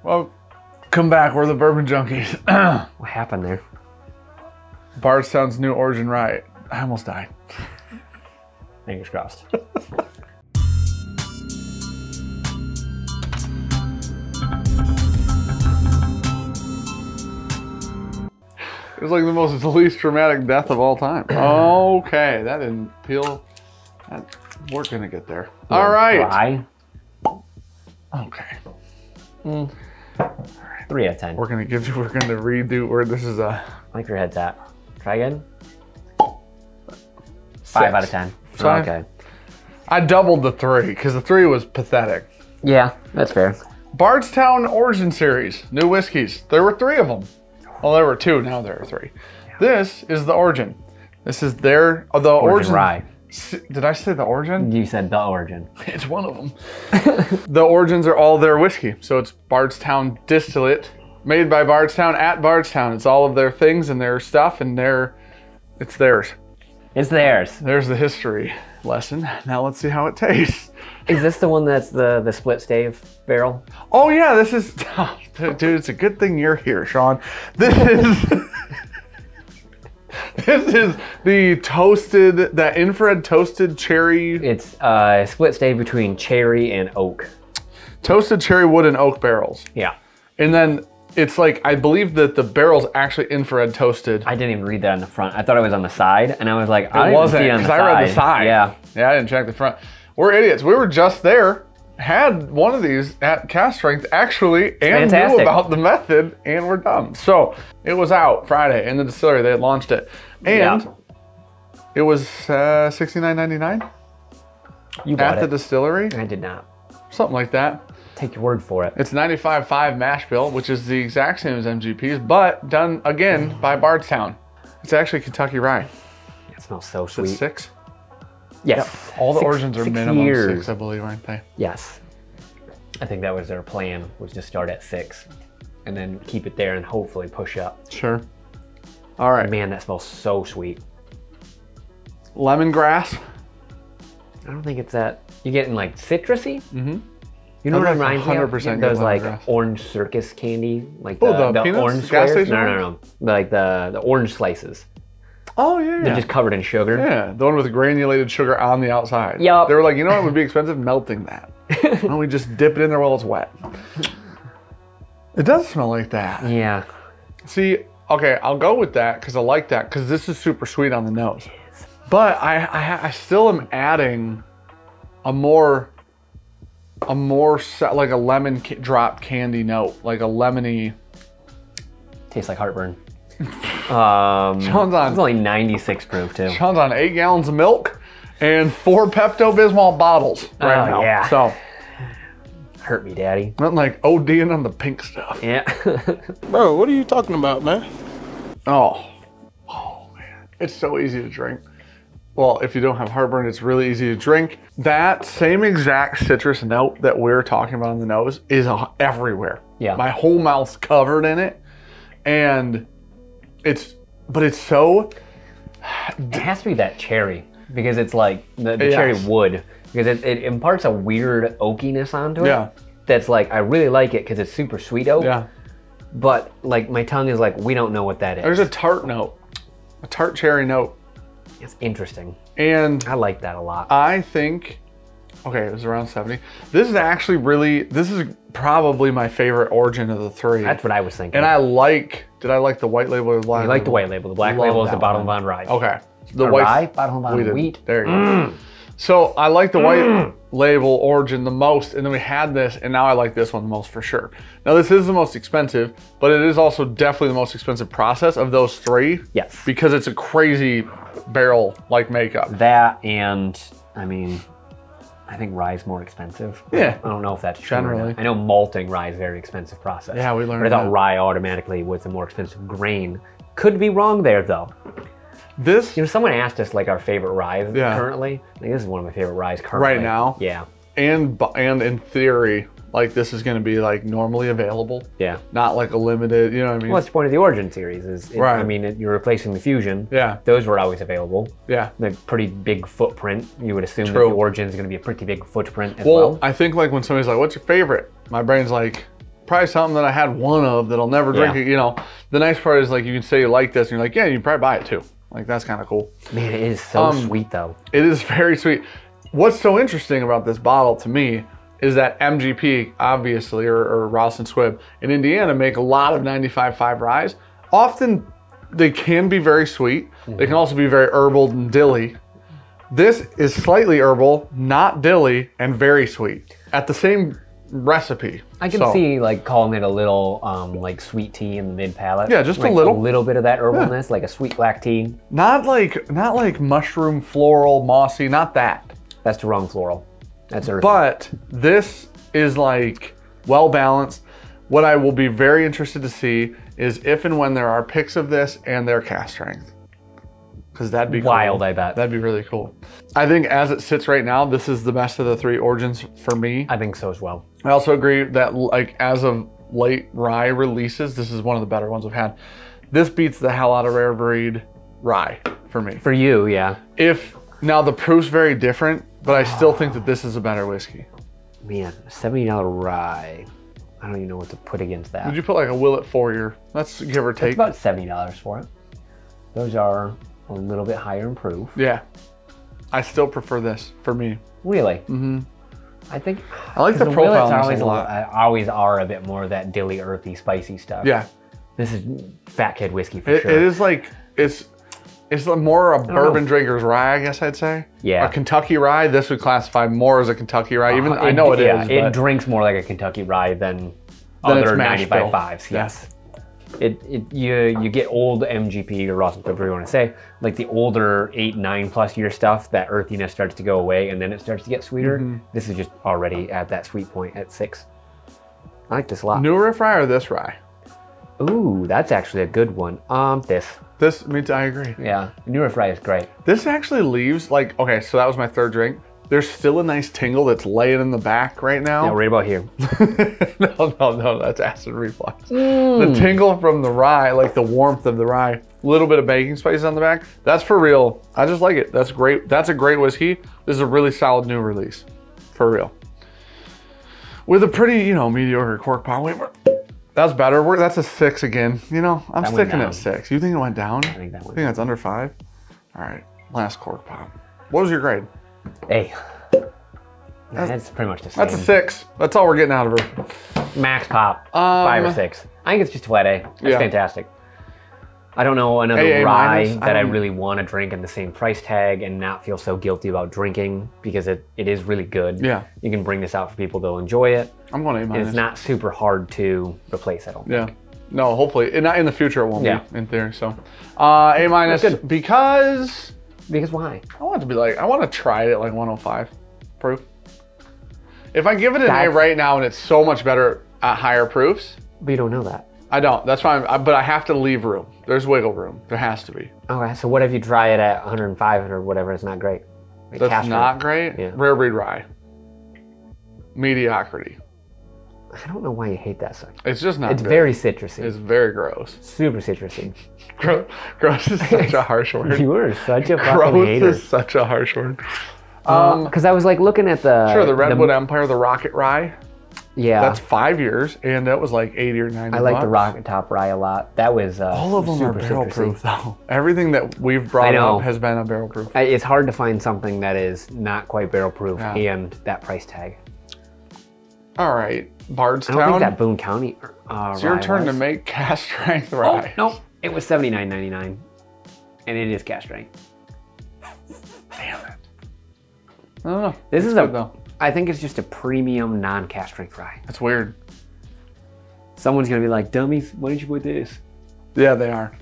Well, come back. We're the Bourbon Junkies. What happened there? Bardstown's new origin rye. I almost died. Fingers crossed. It was like the least traumatic death of all time. Okay, that didn't peel. We're gonna get there. Yeah, all right. Rye. Okay. All right. 3 out of 10. We're gonna redo where this is a. I like your head's at. Try again. 6. 5 out of 10. Oh, okay. I doubled the 3 because the 3 was pathetic. Yeah, that's fair. Bardstown Origin Series, new whiskeys. There were 3 of them. Well, there were 2, now there are 3. Yeah. This is the Origin. This is the Origin rye. Did I say the Origin? You said the Origin. It's one of them. The Origins are all their whiskey. So it's Bardstown distillate, made by Bardstown at Bardstown. It's all of their things and their stuff and it's theirs. It's theirs. There's the history lesson. Now let's see how it tastes. Is this the one that's the split stave barrel? Oh yeah, this is, oh, dude, it's a good thing you're here, Sean. This is that infrared toasted cherry. It's split stave between cherry and oak. Toasted cherry wood and oak barrels. Yeah. And then it's like, I believe that the barrel's actually infrared toasted. I didn't even read that on the front. I thought it was on the side, and I was like, I didn't see it on the side. Because I read the side. Yeah. Yeah, I didn't check the front. We're idiots. We were just there, had one of these at cast strength actually, and knew about the method, and we're dumb. So it was out Friday in the distillery. They had launched it, and it was $69.99. You bought at the distillery. I did not. Something like that. Take your word for it. It's 95.5 mash bill, which is the exact same as MGP's, but done again by Bardstown. It's actually Kentucky rye. It smells so sweet. It's 6. Yes. Yep. All the origins are minimum years. 6, I believe, aren't they? Yes. I think that was their plan, was to start at 6 and then keep it there and hopefully push up. Sure. All right. Man, that smells so sweet. Lemongrass. I don't think it's that. You're getting like citrusy? Mm-hmm. You know what it reminds me of? 100% Those like orange circus candy, like the peanuts? orange squares. No. Like the orange slices. Oh yeah. They're just covered in sugar. Yeah, the one with granulated sugar on the outside. Yep. They were like, you know what would be expensive? Melting that. Why don't we just dip it in there while it's wet? It does smell like that. Yeah. See, okay, I'll go with that because I like that because this is super sweet on the nose. But I still am adding a more like a lemon drop candy note, like a lemony. Tastes like heartburn. Sean's on. It's only 96 proof too. Sean's on 8 gallons of milk and 4 Pepto-Bismol bottles right now. Yeah. So hurt me, daddy. Nothing like ODing on the pink stuff. Yeah. Bro, what are you talking about, man? Oh man, it's so easy to drink. Well, if you don't have heartburn, it's really easy to drink. That same exact citrus note that we're talking about on the nose is everywhere. Yeah. My whole mouth's covered in it. And it's so... It has to be that cherry because it's like the cherry wood because it imparts a weird oakiness onto it. Yeah. That's like, I really like it because it's super sweet oak. Yeah. But like my tongue is like, we don't know what that is. There's a tart note, a tart cherry note. It's interesting. And I like that a lot. I think, okay, it was around 70. This is probably my favorite origin of the 3. That's what I was thinking. And did I like the white label or the black label? I like the white label. The black label is the bottom line rye. Okay. The rye, bottom line wheat. There you go. So I like the white label origin the most, and then we had this, and now I like this one the most for sure. Now this is the most expensive, but it is also definitely the most expensive process of those 3. Yes. Because it's a crazy barrel-like makeup. That and, I mean, I think rye is more expensive. Yeah. I don't know if that's true. Generally. I know malting rye is a very expensive process. Yeah, we learned But I thought that. rye automatically was a more expensive grain. Could be wrong there though. This, you know, someone asked us like our favorite rye currently. I think this is one of my favorite ryes currently. Right now? Yeah. And in theory, like this is going to be like normally available. Yeah. Not like a limited, you know what I mean? Well, that's the point of the Origin series is, right. I mean, you're replacing the Fusion. Yeah. Those were always available. Yeah. The pretty big footprint. You would assume that the Origin is going to be a pretty big footprint as well. I think like when somebody's like, what's your favorite? My brain's like, probably something that I had one of that I'll never drink it. You know, the nice part is like you can say you like this and you're like, yeah, you can probably buy it too. Like that's kind of cool. Man, it is so sweet though. It is very sweet. What's so interesting about this bottle to me is that MGP, obviously, or Rouse and Squibb in Indiana make a lot of 95.5 ryes. Often they can be very sweet. They can also be very herbal and dilly. This is slightly herbal, not dilly, and very sweet at the same recipe. I can see like calling it a little like sweet tea in the mid palate. Yeah, just like a little bit of that herbalness, like a sweet black tea. Not like mushroom, floral, mossy, not that. That's the wrong floral. That's earthy. But this is like well balanced. What I will be very interested to see is if and when there are pics of this and their cast strength. Because that'd be wild, cool. I bet. That'd be really cool. I think as it sits right now, this is the best of the 3 origins for me. I think so as well. I also agree that like as of late rye releases, this is one of the better ones I've had. This beats the hell out of Rare Breed rye for me. For you, yeah. Now the proof's very different, but I still think that this is a better whiskey. Man, $70 rye. I don't even know what to put against that. Would you put like a Willet 4-year? That's give or take. It's about $70 for it. Those are a little bit higher in proof. Yeah. I still prefer this for me. Really? Mm-hmm. I think I like the profile on this a lot. Always are a bit more of that dilly, earthy, spicy stuff. Yeah. This is fat kid whiskey for sure. It is like it's more a bourbon drinker's rye, I guess I'd say. Yeah. A Kentucky rye, this would classify more as a Kentucky rye. Even I know it is. It drinks more like a Kentucky rye than other 95.5s. Yes. You get old MGP or Ross and whatever you want to say, like the older 8, 9+ year stuff, that earthiness starts to go away and then it starts to get sweeter. This is just already at that sweet point at 6. I like this a lot. New Riff rye or this rye? Ooh, that's actually a good one. This means I agree. Yeah, New Riff rye is great. This actually leaves like, okay, so that was my 3rd drink. There's still a nice tingle that's laying in the back right now. Yeah, right about here. No, that's acid reflux. The tingle from the rye, like the warmth of the rye, a little bit of baking spices on the back, that's for real. I just like it. That's great. That's a great whiskey. This is a really solid new release, for real. With a pretty, mediocre cork pop. That's better. That's a 6 again. I'm sticking at 6. You think it went down? I think that went down. That's under 5? All right, last cork pop. What was your grade? A. That's pretty much the same. That's a 6. That's all we're getting out of her. Max pop, 5 or 6. I think it's just a flat A. That's fantastic. I don't know another rye that I really want to drink in the same price tag and not feel so guilty about drinking because it is really good. Yeah. You can bring this out for people, they'll enjoy it. I'm going A-. It's not super hard to replace, I don't think. Yeah. No, hopefully. Not in the future it won't be, in theory. So, A- because... Because why? I want it to be like, I want to try it at like 105 proof. If I give it an A right now and it's so much better at higher proofs. But you don't know that. I don't. That's why but I have to leave room. There's wiggle room. There has to be. Okay, so what if you try it at 105 or whatever? It's not great. Like that's not great? Yeah. Rare Breed rye. Mediocrity. I don't know why you hate that such. It's just not It's good. Very citrusy. It's very gross. Super citrusy. Gross is such a harsh word. You are such a fucking hater. Gross is such a harsh word. Because I was like looking at the Redwood Empire, the Rocket Rye. Yeah. That's 5 years, and that was like 80 or 90 I like the Rocket Top Rye a lot. That was all of them are barrel proof, though. Everything that we've brought up has been a barrel proof. It's hard to find something that is not quite barrel proof and that price tag. All right, Bardstown. I don't think that Boone County it's your turn to make cast strength rye. Oh, no, it was $79.99, and it is cast strength. Damn it. I don't know. This is I think it's just a premium non-cast strength rye. That's weird. Someone's gonna be like, dummies, why didn't you put this? Yeah, they are.